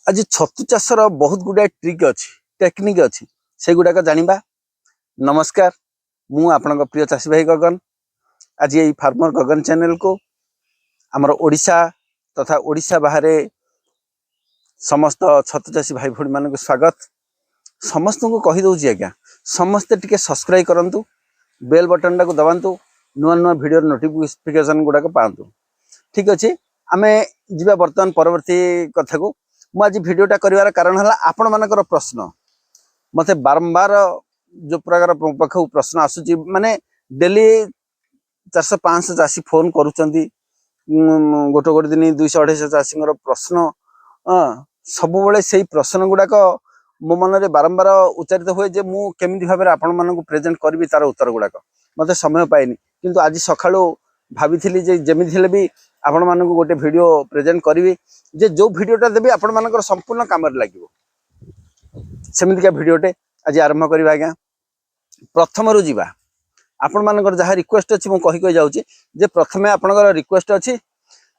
आज छतु चाषर बहुत गुड़ाए ट्रिक अच्छी टेक्निक अच्छी से गुड़ाक जाना। नमस्कार, मु आपण प्रिय चाषी भाई गगन। आज ये फार्मर गगन चैनल को आमर ओडिशा तथा ओडिशा बाहर समस्त छतु चाषी भाई भौणी मान स्वागत। समस्त को कहीदे आज्ञा समस्ते टिके सब्सक्राइब करूँ, बेल बटन टाक दबातु, नुआ नुआ वीडियो नोटिफिकेशन गुड़ाक पातु। ठीक अच्छे, आमे जीवा बर्तमान परवर्ती कथा को। मुझे भिडियोटा करार कारण है आपण मानकर प्रश्न मत बारंबार जो प्रकार पाख प्रश्न आसूची माने डेली 400-500 चाषी फोन करुँच गोटे गोटे दिन 200-250 चाषी प्रश्न सब से प्रश्न गुड़ाक मो मन में बारंबार उच्चारित हुए जे मु केमिति भाबरे आपण मानकु प्रेजेंट करी तार उत्तर गुड़ाक मत समय पाएनि। किंतु आज सकाळू भाभी जे जेमिति हेले भी आपण मानकु गोटे वीडियो प्रेजेंट करी जे जो वीडियोटा देबी आपण मानकर संपूर्ण काम लागिवो सेमितिका वीडियोटे आज आरंभ करबा। आज्ञा प्रथम रु जीवा आपण मानकर जहाँ रिक्वेस्ट अच्छी मु कही जाऊँगी जे प्रथमे आपणकर रिक्वेस्ट अच्छी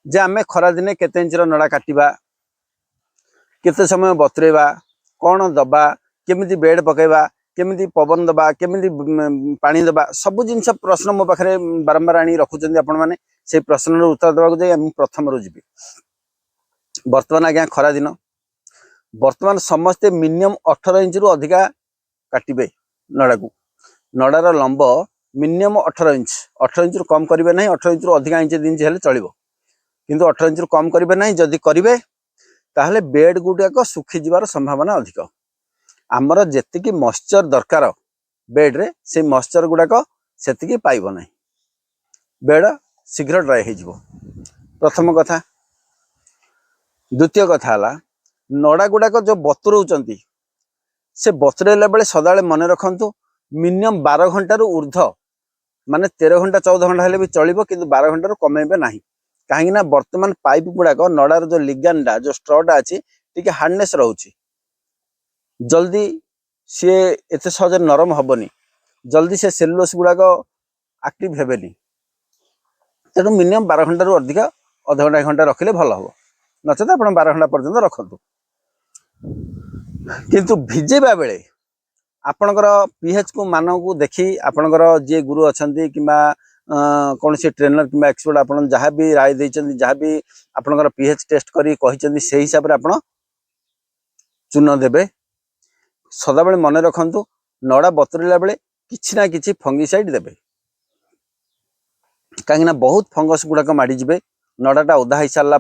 जे आमे खरा दिने केते इंचर नड़ा काटिबा, केते समय बतरेबा, कौन दबा, केमिति बेड पकेबा, केमिति पवन दबा, केमिति पानी दबा, सब जिनस प्रश्न मो पाखे बारंबार आनी रखुचंदी आपण माने। से प्रश्न उत्तर देवाक जाई प्रथम रु जीवी। वर्तमान आज्ञा खरा दिन, वर्तमान समस्ते मिनिमम 18 इंच रु अधिका काटिबे नड़ा को। नड़ार लंब मिनिमम 18 इंच, 18 इंच रु कम करिवे नहीं, 18 इंच रु अधिका इंच 2 इंच हेले चलिबो, किंतु 18 इंच रु कम करिवे नहीं। जदि करिवे ताहले बेड गुड़ाक सुखी जिवार संभावना अधिक। आमर जेतिकी मॉइस्चर दरकार बेड रे से मॉइस्चर गुड़ाक सेतिकी पाइबो नहीं, बेड शीघ्र ड्राई हो जिवो। प्रथम कथा। द्वितीय कथा है नड़ा गुड़ाक जो बतुरौचंती से बतुरेला बेले सदाले मन रखंतु मिनिमम 12 घंटा रु ऊर्ध्व माने 13 घंटा 14 घंटा हेले भी चलिबो, किंतु 12 घंटा रु कमेबे नहीं। कहीं ना वर्तमान पाइप गुड़ाक नड़ार जो लिगानडा जो स्ट्रटा अच्छी टिके हार्डनेस रोचे, जल्दी सी एते सहज नरम हेनी, जल्दी से सेलुलोस गुड़ाक एक्टिव हेबेनी। तेणु मिनिमम 12 घंटा रु अधिक अध घंटा घंटा रखिले भल हम, नचेत आप 12 घंटा पर्यंत रखु। किंतु भिजेबा बेले आपणकर पीएच को मान को देखी आपणकर जे गुरु अच्छा कि कौन सी ट्रेनर कि एक्सपर्ट आप जहाँ भी राय देते जहाँ भी आपणकर पीएच टेस्ट करी से हिसाब से आप चून देवे। सदाबले मन रखु नड़ा बतुरेला बेले किछि ना किछि फंगिसाइड देवे, कहीं बहुत फंगस गुड़ाक माड़ीजे। नड़ाटा ओदा हो सारा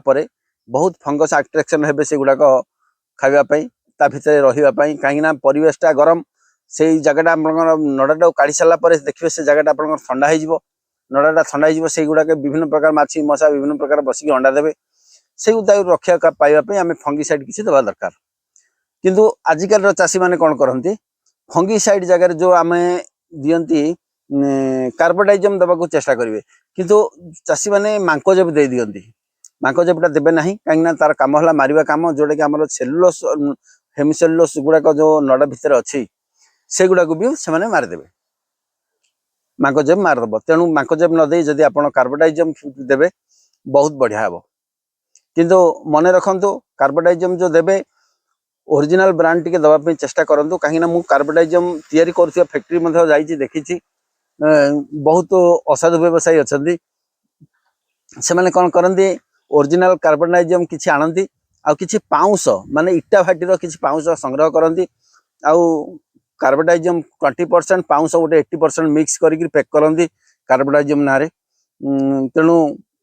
बहुत फंगस अट्राक्शन हे से गुड़ाक खावाई ता भितर रही, कहीं परिवेशटा गरम से जगह नड़ाटा काढ़ी सारापर देखिए से जगह ठंडा हो नड़ाटा ठंडा हो से गुड़ाक विभिन्न प्रकार माछी मशा विभिन्न प्रकार बसिक अंडा देवे। से रक्षा पाइबापी आम फंगिसाइड किसी देवा दरकार। किंतु आजिकल चाषी मैंने कौन करती फंगिसाइड जगह जो आम दियंती कार्बोडाइजम देवा चेष्टा करेंगे, किंतु चाषी मैंने मांकोजेब दे दियंती। मांकोजेबटा देवे ना, कहीं तार कम है मारिबा कम, जोटा कि आम सेलुलोस हेमिसेलुलोस गुड़ाक जो नड़ा भितर अच्छी से गुड़ाक भी से मारिदेवे, मांकोजेब मारदेव। तेणु मांकोजेब न दे जदि आप कार्बोडाइजम देवे बहुत बढ़िया हे। किंतु मन रखु कार्बोडाइजम जो देवे ओरिजिनल ब्रांड टिके दवाई चेष्टा करूँ, कहीं मु कार्बोडाइजम तैयारी कर फैक्ट्री जाइए देखी बहुत असाधु व्यवसायी अच्छा से मैंने कौन करती ओरिजिनल कार्बोडाइजम किसी आणती आ किसी पाउंस माने इटा भाटीर किसी पाउंस संग्रह करती आउ कार्बोडाइजम 20% पाउंस गोटे 80% मिक्स करके पैक करती कार्बोडाइजम ना। तेणु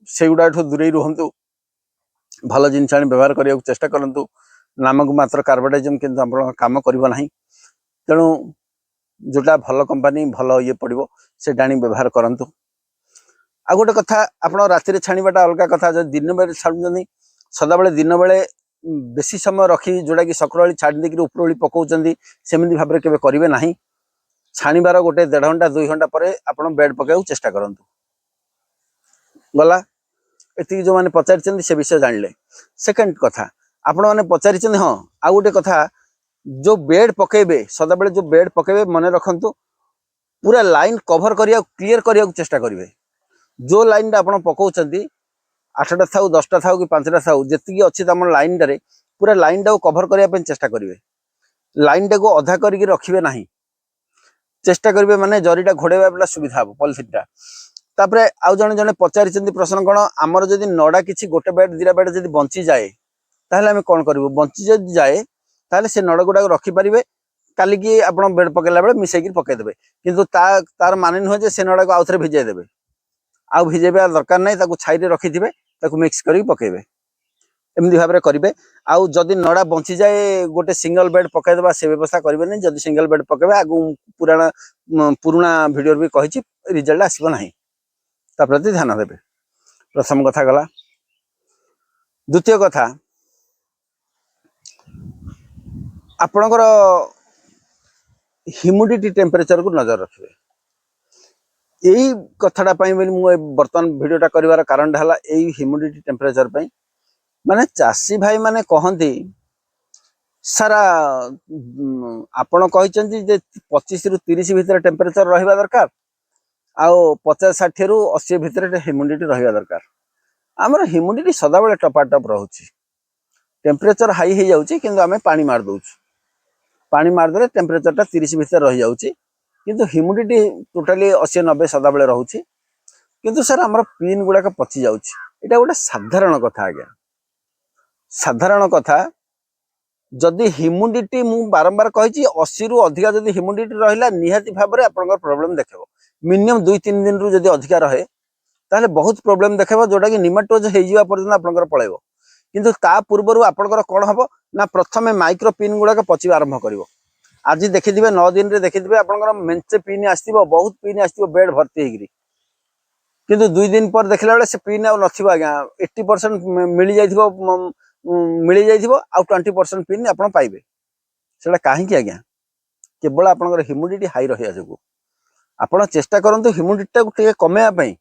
से गुड़ा दूरे रुहतु, भल जिन व्यवहार करने चेष्टा करूँ। नामक मात्र कार्बोडाइजम किंतु आप काम करना। तेणु जोटा भल कंपनी भल ये पड़ो से डाणी व्यवहार करूँ। आ गोटे कथा आप राति छाणीबाटा अलग कथा, जो दिन बेले छाड़ुं सदाबले दिन बेले बेसी समय रखी जोटा कि सकाळी छाड़ी देकर उपरओली पकाउछंती सेमिति भाबरे केबे करिवे नाही। छाणीबार गोटे 1.5 घंटा 2 घंटा पर आप बेड पकाइବାକୁ चेष्टा करंतु। गला एति जो माने पचारिछंती से विषय जानले। सेकंड कथा आपण माने पचारिछंती, हाँ आ गोटे कथा जो बेड पकेबे सदाबले जो बेड पकेबे मन रखंतु पूरा लाइन कवर करिया क्लियर करिया चेष्टा करिवे। जो लाइन आप पकाउछंती 8टा थाउ 10टा थाउ कि 5टा थाउ जेतिकी अच्छी तुम लाइन टारे पूरा लाइन टाको कभर करने चेष्टा करेंगे लाइन टाको अधा करके रखिए ना चेष्टा करेंगे माने जरीटा घोड़ेवा बेला सुविधा हम पॉलिथिन तापर आउ जने जने पचारि प्रश्न कौन आमर जदि नड़ा किसी गोटे बेड दिटा बेड जब बंची जाए ताहले आम कौन करूँ बंची जब जाए ताहले से नड़ गुड़ाक रखिपारे काली की आप बेड पकेला बेले मिसेक पकईदे किंतु तार माने नुहे जे से नड़ा को आउ थे भिजाई देवे आउ भिजेबा दरकार नहीं छाई रखिथे मिक्स कर पकेबे एमती भाव में करेंगे आउ जदि नड़ा बंची जाए गोटे सिंगल बेड पकईदेवा से व्यवस्था करेंगे जदि सिंगल बेड पकेबे आगु पुराणा भिडियो भी कही रिजल्ट आसब ना प्रति ध्यान देवे प्रथम कथा गला द्वितीय कथा आपणकर ह्यूमिडिटी टेम्परेचर को नजर रखिए यही कथाटा मुझे बर्तमान भिडियोटा कर कारण है यही ह्यूमिडिटी टेम्परेचर माने चाषी भाई माने कहती सारा आपण कहते 25 रु 30 भितर टेम्परेचर रहा दरकार आउ 50-60 रु 80 भितर ह्यूमिडिटी रहा दरकार आमर ह्यूमिडिटी सदाबले टपाटप रोचे टेम्परेचर हाई हो जाऊँगी किंतु आम पानी मार दौर पानी मारदे टेम्परेचरटा 30 भितर रही जाऊँगी किंतु ह्यूमिडिटी टोटाली 80-90 सदाबले रोचे किंतु सर आमर पिन गुड़ाक पचि जाऊँगी एटा गोटे साधारण कथा आज्ञा साधारण कथा जदि ह्यूमिडिटी मु बारंबार कही 80 रु अधिका जदि ह्यूमिडिटी रहा निहाती भाव में आपंकर प्रोब्लेम देखो मिनिमम 2-3 दिन रु जदि अधिका रहे ताहले बहुत प्रोब्लेम देखा जोटा कि निमाटोज हो पर्यटन आपंकर पलैब किंतु ता पूर्व आपंकर कौन हम ना प्रथम माइक्रो पिन गुड़ाक पचिबा आरंभ कर आज देखिथे 9 दिन रे देखिथे आपंकर मेंचे पिन आसो बहुत पिन आसो बेड भर्ती होगी किंतु 2 दिन पर देखला बेले से पिन आ नथिबो आज्ञा 80% मिल जाइथिबो मिल जाइथिबो आ 20% पिन आपण पाइबे सेटा काहे कि आज्ञा केवल आपनकर ह्यूमिडिटी हाई रहिया जगु आपण चेष्टा करंतु ह्यूमिडिटी को टिके कमेया पई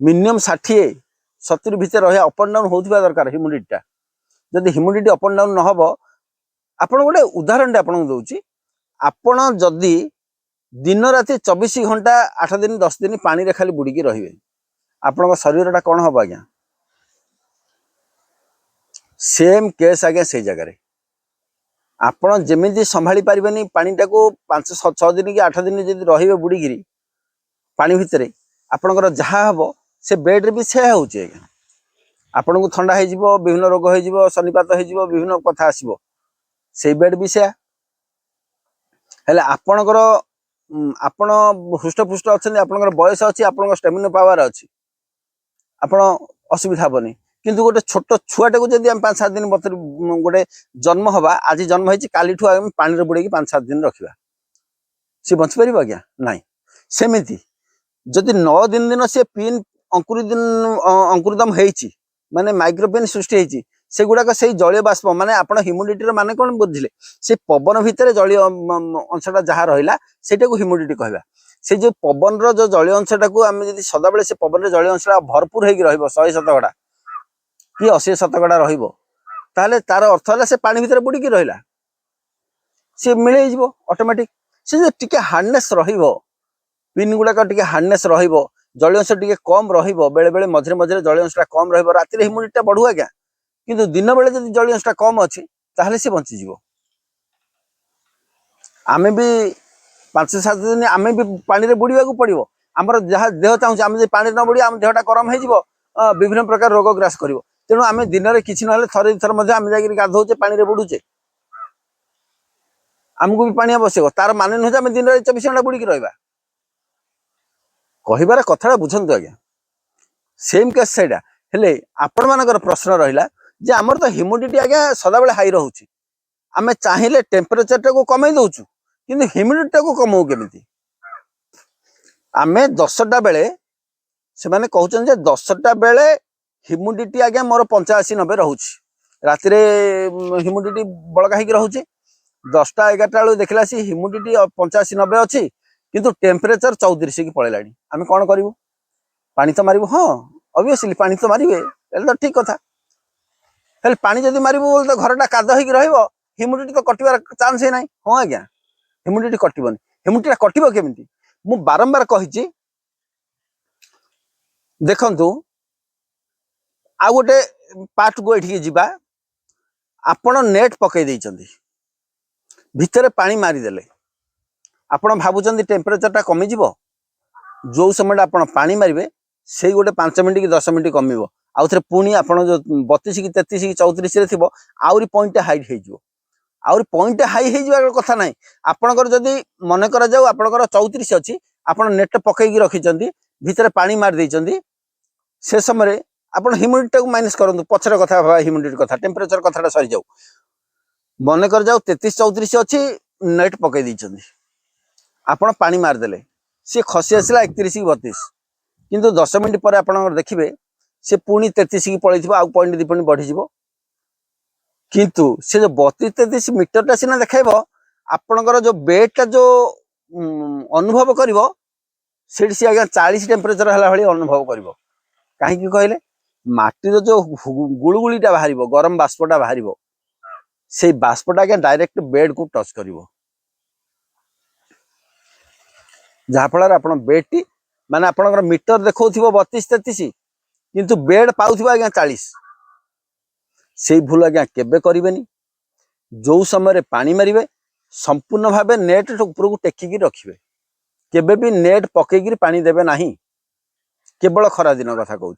मिनिमम 60-70 भितर रहे अप एंड डाउन होउथिबा दरकार ह्यूमिडिटीटा जदि ह्यूमिडिटी अप एंड डाउन न हबो आपण गोटे उदाहरण आपण दउची आपण जदि दिन राति 24 घंटा 8 दिन 10 दिन पानी रे खाली बुड़ीकी रहिबे आपण शरीरटा कौन हम आज्ञा सेम केस आज्ञा से जगह आपण जमी संभाली पारे पानीटा को 5-6 दिन कि 8 दिन जब रे बुड़ीकी पानी भितर आपणकर जहाँ हम से बेड्रे भी से होगा आपण को थंडा हो विभिन्न रोग हो सन्निपात हो विभिन्न कथा आसो से बेड भी से आपणकर आपण हृष्टपुष्ट अच्छा आपणकर बयस अच्छी आप स्टेमिना पावर अच्छी आपण असुविधा हेनी किंतु गोटे छोट छुआटे को जब 5-7 दिन बतर गोटे जन्म हवा आज जन्म होती काली पानी बुड़े 5-7 दिन रखा सी बची पार आज्ञा ना सेमती जदि 9 दिन से पिन अंकुरिदम होती माने माइक्रोपिन सृष्टि होती से गुड़ाक से जलीय बाष्प माने आपण ह्यूमिडिटी माने कौन बुझिले से पवन भितर जलीय अंशटा जहाँ रहा से ह्यूमिडिटी कहवा से जो पवन जो जलीय अंशटा को आम जब सदाबले से पवन जलीय अंशटा भरपूर हो 100-100 कि 80-100 रहा तार अर्थ है से पानी भितर बुड़ीकी रहा सी मिल ऑटोमेटिक से टिके हार्डनेस पिन गुड़ाक टिके हार्डनेस जलीय अंश टिके कम बेले बेले मझे मझे जलीय अंशटा कम राति ह्यूमिडिटी बढ़ू आज्ञा किंतु दिन बेले जब जलीय अंशटा कम अच्छी ताहले सी बंचीज आमे भी 5-7 दिन आमे भी पानी रे बुड़ीबा को पड़िबो हमर जहाँ देह चाहूँ आम जो पानी न बुड़ी आम देहटा गरम हो विभिन्न प्रकार रोग ग्रास कर तेणु आम दिन में किसी ना थरे थर आम जा गाधोचे पानी रे बुड़ूचे आमको भी पानी आवश्यक तार माने नुहे आम दिन में 24 घंटा बुड़ीकी रहा कहबार कथा बुझंतु आज्ञा सेम केस सेटा हेले आपण मानकर प्रश्न रहिला जे आमर तो ह्यूमिडिटी आज्ञा सदाबले हाई रोचे आम चाहिए टेम्परेचर को कमे दउछु किंतु ह्यूमिडिटी को कमाऊ केमिति आम 10टा बेले से माने कहउछन जे 10टा बेले ह्यूमिडिटी आज्ञा मोर 85-90 रोचे राति ह्यूमिडिटी बड़का होगी रोचे 10टा 11टा बेलू देखला सी ह्यूमिडिटी 85-90 अच्छी किंतु टेम्परेचर 34 की पलैलानी आम कौन करूँ पानी तो मारू हाँ ऑब्वियसली पानी तो मारे तो ठीक कथा हेल्ले पानी जब मारू बोले तो घरटा काद हो ह्यूमिडिटी तो कटिवार चान्स ही ना हाँ आज्ञा ह्यूमिडिटी कटबनी ह्यूमिडिटी कटो केमी मु बारंबार कही देखु आ गोटे पार्ट को ये जावा आपण नेट पकई देइचंदी भितर पानी मारिदेले आपण भाबुचंदी टेम्परेचरटा कमी जीवो जो समय आपण पानी मारिबे से गोटे 5 मिनिट कि 10 मिनिट कमिबो आउ थे पुणी आपण जो 32 कि 33 कि 34 रे थिबो आउरी पॉइंट हाई हे जिवो आउरी पॉइंट हाई हे जिवा कथा नाही आपणकर जदी मन करा जाऊ आपणकर 34 अछि आपण नेट पकई कि रखिचंदी भितर पानी मार देइचंदी से समय आपण ह्यूमिडिटी को माइनस करंतु पछर कथा ह्यूमिडिटी कथा टेम्परेचर कथाटा सरी जाऊ मन कर जाऊ 33 34 अछि नेट पकई देइचंदी आपण पानी मार देले से खसी आसला 31 कि 32 किंतु 10 मिनिट पर आपण देखिबे से पुणी 33 की पळैथिबो आ पॉइंट दी पुणी बढ़ी जिवो किंतु से जो 32 33 मीटरटा सिना देखाइबो आपणकर जो बेडटा जो अनुभव करिवो सेठी से आगे 40 टेम्परेचर हला भली अनुभव करिवो काहे कि कहले माटीर जो गुळगुळीटा बाहरिबो गरम बाष्पटा बाहरिबो से बाष्पटा आगे डायरेक्ट बेड को टच करिवो जहा फल आपण बेड टी माने आपणकर मीटर देखौथिबो 32 33 किंतु बेड पाउथिबो आगे 40 से भूल आज्ञा केबे करिवेनी जो समय पानी मारिबे संपूर्ण भावे नेट ऊपर को टेकिकी रखिबे केबे भी नेट पकेकी पानी देबे नाही केवल खरा दिन कथा कहूँ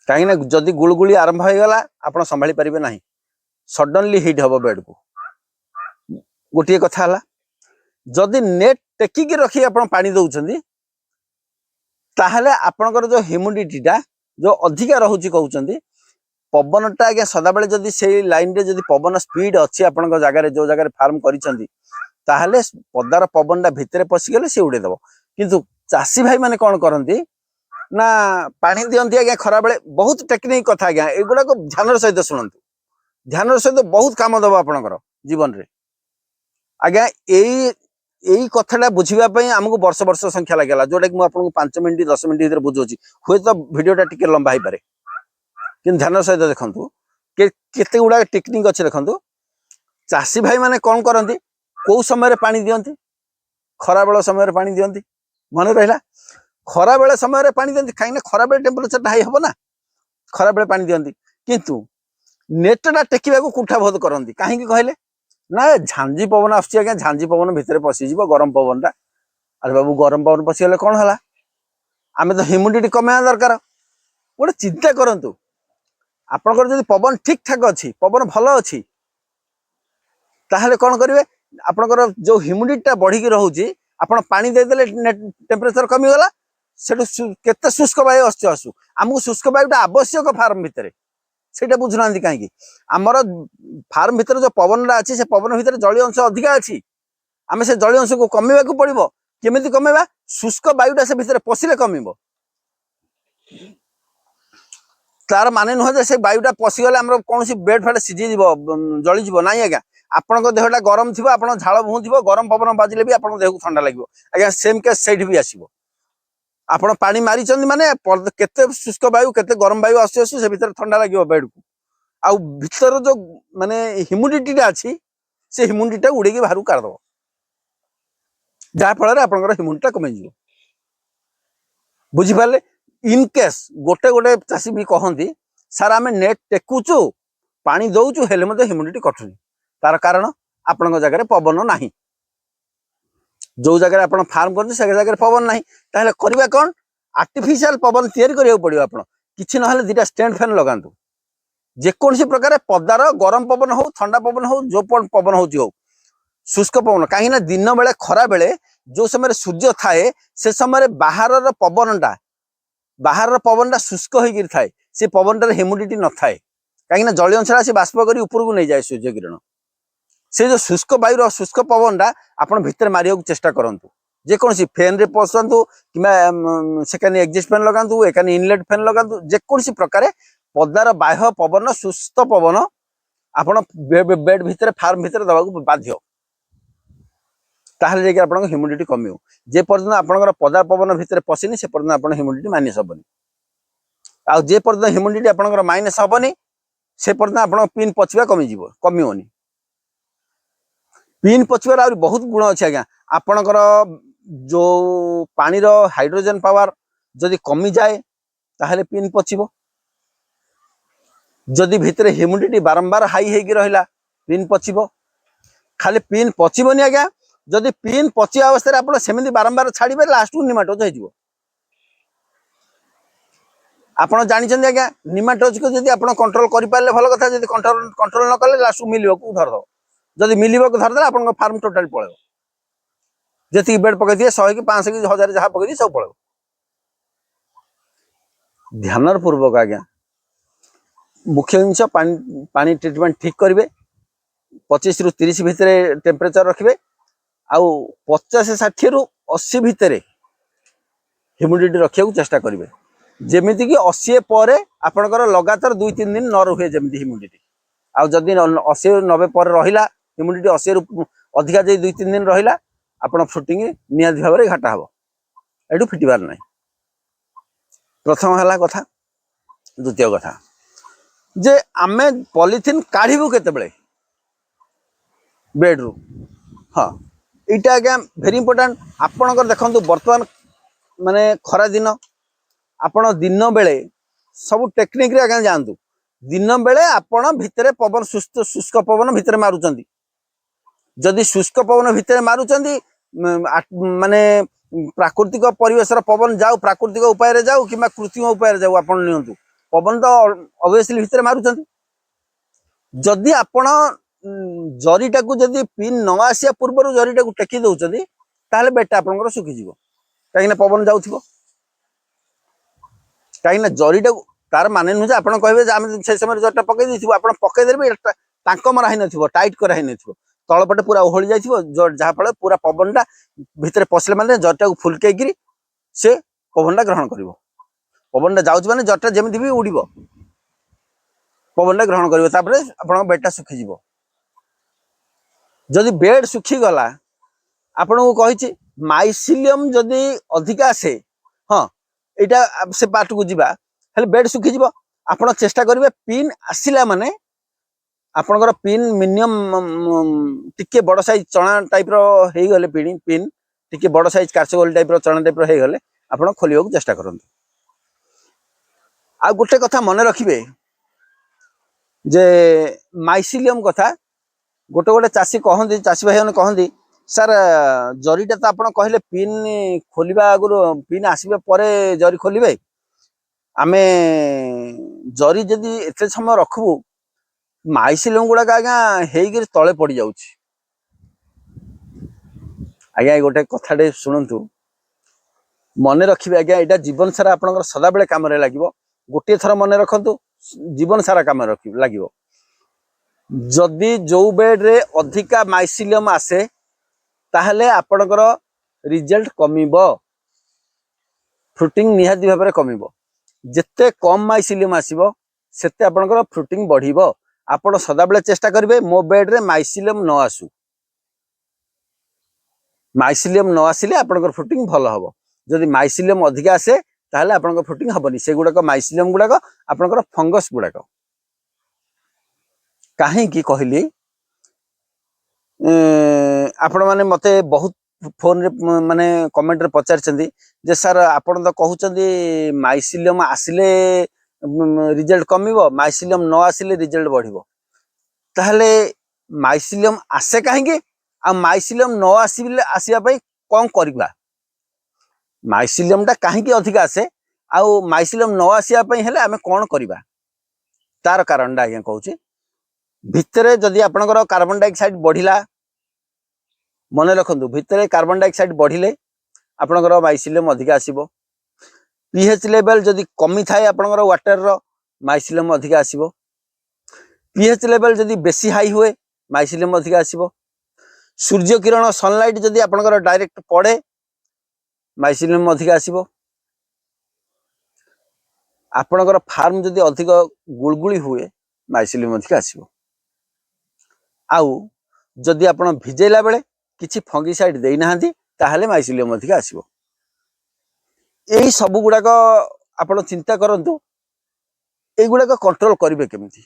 कहीं जदि गुड़गुड़ी आरंभ हो गला आपण संभाली पारिबे नाही सडनली हिट हबो बेड को गोटे कथा हला जदि नेट टेकिकी रखी आपण पानी दउचंदी ताहले आपणकर जो ह्यूमिडिटीटा जो अधिका रहुची कहउचंदी पवनटा आगे सदाबेले जदि से लाइन रे जदि पवन स्पीड अच्छी आपण जगार जो जगार फार्म करिसंदी ताहले पदार पवनटा भितरे पसी गेले से उड़े दबो किंतु चासी भाई माने कोन करंती ना पानी दियंती आगे खरा बेले बहुत टेक्निक कथा आगे एगुडा को ध्यान सहित शुणु ध्यान सहित बहुत काम दबो आपणकर जीवन रे आगे एई कथाटा बुझिबा आमको वर्ष वर्ष संख्या लागला जोटा कि आपको 5 मिनिट 10 मिनिट भीतर बुझौछि हुए तो वीडियोटा टिके लंबा हो पारे कि ध्यान सहित देखंतु केते गुडा टेक्निक अच्छे देखंतु चासी भाई माने कौन करंती कौ समय पानी दियंती खरा बेल समय पानी दियंती मन रहा खरा बेले समय पानी दियंती कहीं खरा बेले टेम्परेचर हाई हम ना खरा बेले पानी दियंती किंतु नेटटा टेकिबा को कुठा बोध करंती काहे कि कहले ना झांझी पवन आसुची आज्ञा झांझी पवन भितर पशिଯିବ गरम पवनटा अरे बाबू गरम पवन पशिगले कौन हला आमे तो ह्यूमिडिटी कमेया दरकार गोटे चिंता करंतु आपनकर जदि पवन ठीक ठाक अच्छी पवन भल अच्छी ताहले कौन करिवे आपनकर जो ह्यूमिडिटीटा बढ़िकी रहउची आपण पानी देदेले टेम्परेचर कमी गला सेटु केते शुष्क वायु आसु आसु आमको शुष्क वायुटा आवश्यक फार्म भितर सेटा बुझुना कहीं आमर फार्म भितर जो पवन अच्छी से पवन भितर जलीय अंश अधिका अच्छी आम से जलीय अंश को कमेवा को पड़ो केमिति कमेवा शुष्क वायुटा से भितर पशिले कमिबो तार माने नुह से वायुटा पशिगले आम कौन बेड फेड सीझी जलीज ना आज्ञा आपण देहटा गरम थी आप झाड़ भूब गरम पवन बाजिले भी आप देह को ठंडा लगे आज्ञा सेम केस से भी आसो आपण पानी मारी माने केते शुष्क वायु केते गरम वायु आसु आसु से भीतर ठंडा लगे बेड को आउ भीतर जो माने ह्यूमिडिटीटा अच्छी से ह्यूमिडिटीटा उड़ेकी बाहर काढ़दब जहाँ फल आपंकर ह्यूमिडिटीटा कमी बुझिपारे इनकेस गोटे गोटे चाषी भी कहती सार आम नेट टेकुचु पानी दौचु हेले ह्यूमिडिटी कटुनी तार कारण आपण जगह पवन नाही जो जगह आप फार्म कर जगह पवन ना ताहले करवा कौन आर्टिफिशियल पवन तैयारी करिया पड़ियो आपण किछि नहले दुटा स्टैंड फैन लगांतु जेकोसी प्रकार पदार गरम पवन हो ठंडा पवन हो जो पवन हो शुष्क पवन कहीं दिन बेले खरा बेले जो समय सूर्य थाए से समय बाहर पवनटा शुष्क होकर थाए से पवनटार ह्यूमिडिटी न थाए कहीं जलीय अंश से बाष्प कर ऊपर को नहीं जाए सूर्य किरण से जो शुष्क वायु शुष्क पवनटा आपण भितर मारिया चेष्टा करंतु जेकोसी फैन रे पसंतु कि सेकानी एग्जिस्ट फैन लगांतु एकानी इनलेट फैन लगांतु जेकोसी प्रकार पदार बाह्य पवन सुस्थ पवन आपण बेड भितर फार्म भितर दबाक बाध्य ताहले जेके आपण ह्यूमिडिटी कमियो जे पर्यंत आपण पदार पवन भितर पसिनी से पर्यंत आपण ह्यूमिडिटी माइनस हबनी आ जे पर्यंत ह्यूमिडिटी आपण माइनस हबनी से पर्यंत आपण पिन पछुआ कमी जीवो कमियोनी पिन पछुआर आ बहुत गुण अच्छे आज्ञा आपणकर जो पानी रो हाइड्रोजन पावर जदि कमी जाए ताहले पिन पचिबो जदि भितर ह्यूमिडिटी बारंबार हाई होगी रहा पिन पचिब खाली पिन पचिबनी आज्ञा जदि पिन पचिया अवस्था आप सेमती बारंबार छाड़े लास्ट को निमाटोज हो आपड़ जानते आज्ञा निमाटोज को जब आप कंट्रोल करें भल कथा जब कंट्रोल न कले लास्ट को मिल धरद जदि मिल धरदे आप फार्म टोटाल पड़े जी बेड पकई दिए 100 कि 500 कि 1000 जहाँ पकई सब पड़े ध्यान पूर्वक आज्ञा मुख्य जिनस पानी ट्रिटमेंट ठीक करेंगे 25 रु 30 भितर टेम्परेचर रखिए आउ 50-60 रु 80 भितर ह्यूमिडिटी रखा चेष्टा करेंगे जमीती कि 80 पर आपंकर लगातार 2-3 दिन न रुए जमी ह्यूमिडिटी आउ जदि 80-90 पर रहा ह्यूमिडिटी 80 रु अधिका जो 2-3 दिन रहा आप फ्रुटिंग निहाती भाव में घाटा हम ये फिटबार ना प्रथम है कथा द्वितीय कथा जे आमे पॉलिथिन काढ़ू केते बेड रु हाँ यहाँ आज्ञा भेरी इंपोर्टाट आपणकर देखो बर्तमान माने खरा दिन आपण दिन बेले सब टेक्निक रे आज्ञा जानतु दिन बेले आपण भितरे पवन शुष्क पवन भितरे मारुचंदी जदि शुष्क पवन भितरे मारुचंदी माने प्राकृतिक परिवेश पवन जाऊ प्राकृतिक उपाय जाऊ कि कृत्रिम उपाय जाऊ आपण नियंतु पवन तो ऑब्वियसली भितर मारुचंदी जदि आपण जरीटा को जदि पिन न आसिया पूर्व जरीटा को टेकी दउचंदी ताले बेटा आपनकर सुखी जीवो काहे ना पवन जाउथिबो काहे ना जरीटा तार माने नु जे आपण कहबे जे हम से समय जरीटा पकई दिथिबो आपण पकई देबे तांको मरा ही नथिबो टाइट करा ही नथिबो तळपटे पूरा ओहଳି जाइथिबो जहा फळे पूरा पवनटा भितर पसले माने जरीटा को फुलके गिरी से पवनटा ग्रहण करिवो पवनटा जाउछ माने जरीटा जेमिति भी उड़िबो पवनटा ग्रहण करिवो तापरे आपण बेडटा सुखी जीवो जदि बेड सुखी गला आपण को कहिछि माइसिलियम जदि अधिक आसे हाँ यहाँ से पार्ट को जीवा हेले बेड सुखी जीवो आपण चेष्टा करिवे पिन आसिला माने आपनकर पिन मिनिमम टिके बड़ साइज चना टाइप रो हेई गले पिन टिके बड़ साइज कार्चगोल टाइप रो चना टाइप रो हेई गले आपण खोलियो को चेष्टा करंतु आ गोटे कथा मने रखिबे जे माइसिलियम कथा गोटे गोटे चाषी कहती चाषी भाई कहती सर जरीटा तो आप कहले पिन खोलिबा आगु पिन आसबे परे जरी खोलिबे आमे जरी जदि एते समय रखबू माइसिलियम गुड़ाक आज्ञा हेइगिर तले पड़ जाउछि आज्ञा गोटे कथाटे शुणु मन रखिए आज्ञा यहाँ जीवन सारा आपनकर सदा बेले काम लगे गोटे थर मन रखु जीवन सारा काम लगे जदि जो बेड रे अधिका माइसिलियम आसे ताहले आपनकर रिजल्ट कमिबो फ्रुटिंग निहाती भाव में कमिबो जेते कम माइसिलियम आसीबो सेते आपनकर फ्रुटिंग बढ़िबो आपण सदा बेले चेष्टा करिवे मो बेड रे माइसिलियम न आसु माइसिलियम न आसिले आपनकर फ्रुटिंग भल हबो जदि माइसिलियम अधिक आसे ताहले आपनकर फ्रुटिंग हबनी से गुडाक माइसिलियम गुडाक आपनकर फंगस गुडाक काहे की कहली आपण माने मते बहुत फोन रे माने कमेंट रे पचारछंदी जे सर आपण तो कहउछंदी माइसिलियम आसिले रिजल्ट कमिबो माइसिलियम न आसिले रिजल्ट बढ़िबो ताहले माइसिलियम आसे काहेकी आ माइसिलियम न आसिले आसिया पई कोन करबा माइसिलियम टा काहेकी अधिक आसे आ माइसिलियम न आसिया पई हेले आमे कोन करबा तार कारण आज्ञा कहउछि भितरे जदि आपनकर कार्बन डाइऑक्साइड बढ़िला मन रखंतु भितरे कार्बन डाइऑक्साइड बढ़िले आपनकर माइसिलियम अधिक आसीबो पीएच लेवल जदि कमी थाए आपनकर वाटर रो माइसिलियम अधिक आसीबो पीएच लेवल जदि बेसी हाई हुए माइसिलियम अधिक आसीबो सूर्य किरण सनलाइट जदि आपनकर डायरेक्ट पड़े माइसिलियम अधिक आसीबो आपनकर फार्म जदि अधिक गुलगुली हुए माइसिलियम अधिक आसीबो आउ जदि आपण भिजेला बेले किछि फंगिसाइड देई नाहंती ताहले माइसिलियम अधिक आसीबो एही सब गुडाक आपण चिंता करंतु एई गुडाक कंट्रोल करिवे केमिति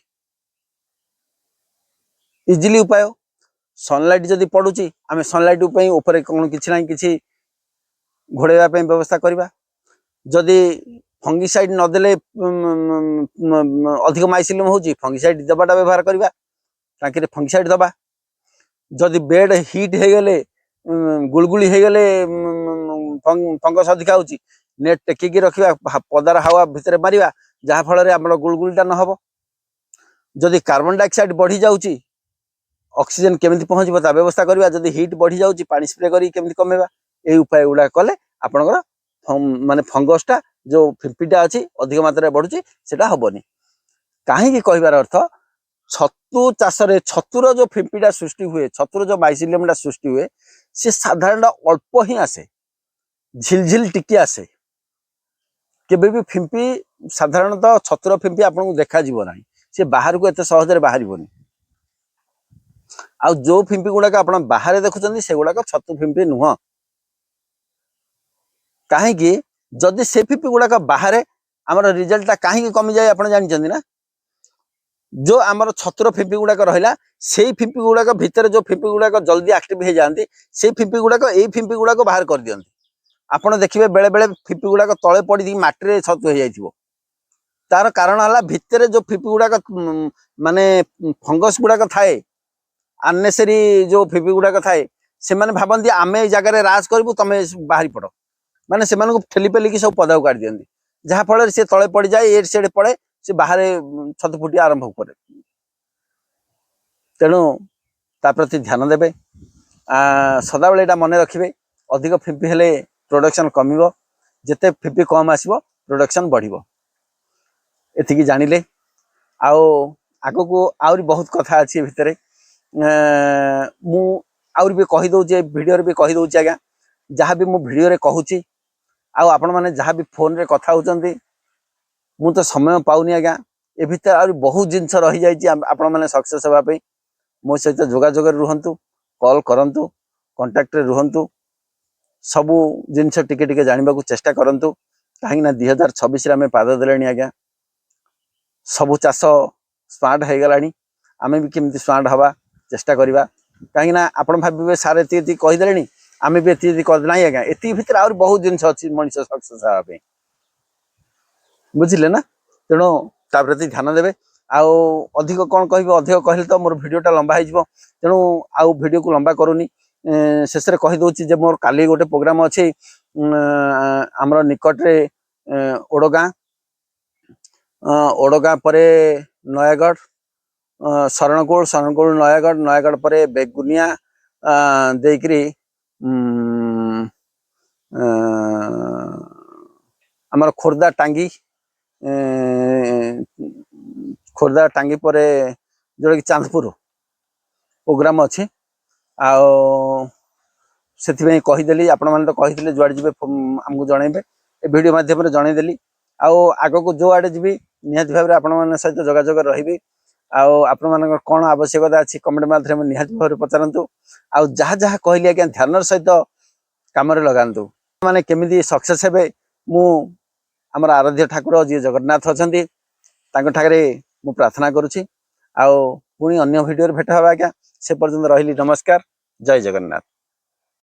इजिली उपाय सनलाइट जदि पडुची आमे सनलाइट उपई ऊपर कोन किछि ना किछि घोड़ेवा पे व्यवस्था करबा जदि फंगिसाइड नदेले अधिक माइसिलियम होची फंगिसाइड दबाटा व्यवहार करबा टांकी रे फंगिसाइड दबा जदि बेड हीट हे गेले गुलगुली हे गेले फंगस अधिक होची नेट टेकिकी रखिबा पदार हवा भितर मारिबा जहा फल रे हमर गुलगुलीटा न हबो जदि कार्बन डाइऑक्साइड बढ़ी जाउची ऑक्सीजन केमिति पहुंचबो ता व्यवस्था करबा जदि हीट बढ़ी जाउची पानी स्प्रे करी केमिति कमेबा ए उपाय गुडा कले आपनकर माने फंगसटा जो फिंपीटा अछि अधिक मात्रा रे बढ़ुची सेटा हबोनी काहे कि कहबार अर्थ छतु चाष रे छतुर जो फिंपीटा सृष्टि हुए छतुर जो माइसिलियमटा सृष्टि हुए से साधारण अल्प ही आसे झिलझिल टिकी आसे केबे भी फिंपी साधारणतः छतुर फिंपी आपन देखा जीवो नाही से बाहर को एते सहज रे बाहरिबोनी आ जो फिंपी गुडा आपन बाहर देखुचंदी से गुडा छतु फिंपी नुह काहे कि जदि से फिंपी गुडा बाहर हमर रिजल्टटा काहे कमी जाय आपन जानि चंदी ना जो आमर छतुर फिंपी गुड़ाक रहा से फिंपी गुड़ाक भितर जो फिंपी गुड़ाक जल्दी एक्टिव हो जाती से फिंपी गुड़ाक यही फिंपी गुड़ाक बाहर कर दियंती आपड़ देखिए बेले बेले फिंपी गुड़ाक तले पड़ी माटी छतु हो जाइथिबो तार कारण है भितर जो फिंपी गुड़ाक माने फंगस गुड़ाक थाए अननेसेरी जो फिंपी गुड़ाक थाए से माने भाबंती आमे जगह राज करू तुम बाहरी पड़ माने से ठेली पेलिकी सब पदाक काढ़ दियंती जहा फल से तले पड़ जाए एड सेड पड़े से बाहर छतु फुटी आरंभ करे तेणु ता प्रति ध्यान देवे सदा बेले मन रखिए अधिक फिंपी हेले प्रोडक्शन कमिबो जेते फिंपी कम आसीबो प्रोडक्शन बढ़िबो एतिकी जानिले आउ आगो को आउरी बहुत कथा अछि भितरे मु आउरी भी कहि दउचे वीडियो रे भी कहि दउचे आगा जहा भी मु वीडियो रे कहूची आउ आपण माने जहा भी फोन रे कथा होचंदी मु तो समय पाउनी आज्ञा ए भितर आ बहुत जिनस रही जाइए आपण मैंने सक्सेस होगापी मो सहित जोगाजोग रुहतु कॉल करंतु कांटेक्ट रे रुहतु सबू जिनस टिके टिके जानिबा को चेष्टा करंतु कहीं ना 2026 रे आमे पाद देलेनी आज्ञा सबू चाष स्मार्ट हो गलानी आमे भी केमती स्मार्ट हवा चेष्टा करबा कहीं ना आपण भाबिबे सार एति कहि देलेनी आमे भी एति कर नाही आज्ञा एति भितर आ बहुत जिनस अछि मनुष्य सक्सेस होगापी बुझिले ना तेणु ता प्रति ध्यान देवे आउ अधिक कौन कह अधिक कहले तो मोर भिडियोटा लंबा हो तेणु आउ भिडियो को लंबा करूनी शेष में कहीदे जे मोर काली गोटे प्रोग्राम अच्छे आमर निकट रे ओडगाँ परे नयागढ़ शरणकोल नयागढ़ परे बेगुनिया देकरी आमर खोर्धा टांगी खोर्धा टांगी परे जोड़ा कि चांदपुर प्रोग्राम अच्छे से कहीदेली आपण मैंने तो कही जुआड़े जी आमको जनइबे ए वीडियो मध्यम जनईदेली आग को जो आड़े जी निहाती भाव आपण मैंने सहित जोगाजोग रही आपण मान कौन आवश्यकता अच्छी कमेंट माध्यम निहाती भाव पचारतु आउ जहाँ जहाँ कहली आज्ञा ध्यान सहित कम लगातु माने केमिति सक्सेस हेबे मु आमर आराध्य ठाकुर जी जगन्नाथ अच्छा ठाकरे मु प्रार्थना करुछि आउ पुणी अन्य वीडियो भेट हवा आज्ञा से पर्यंत रही नमस्कार जय जगन्नाथ।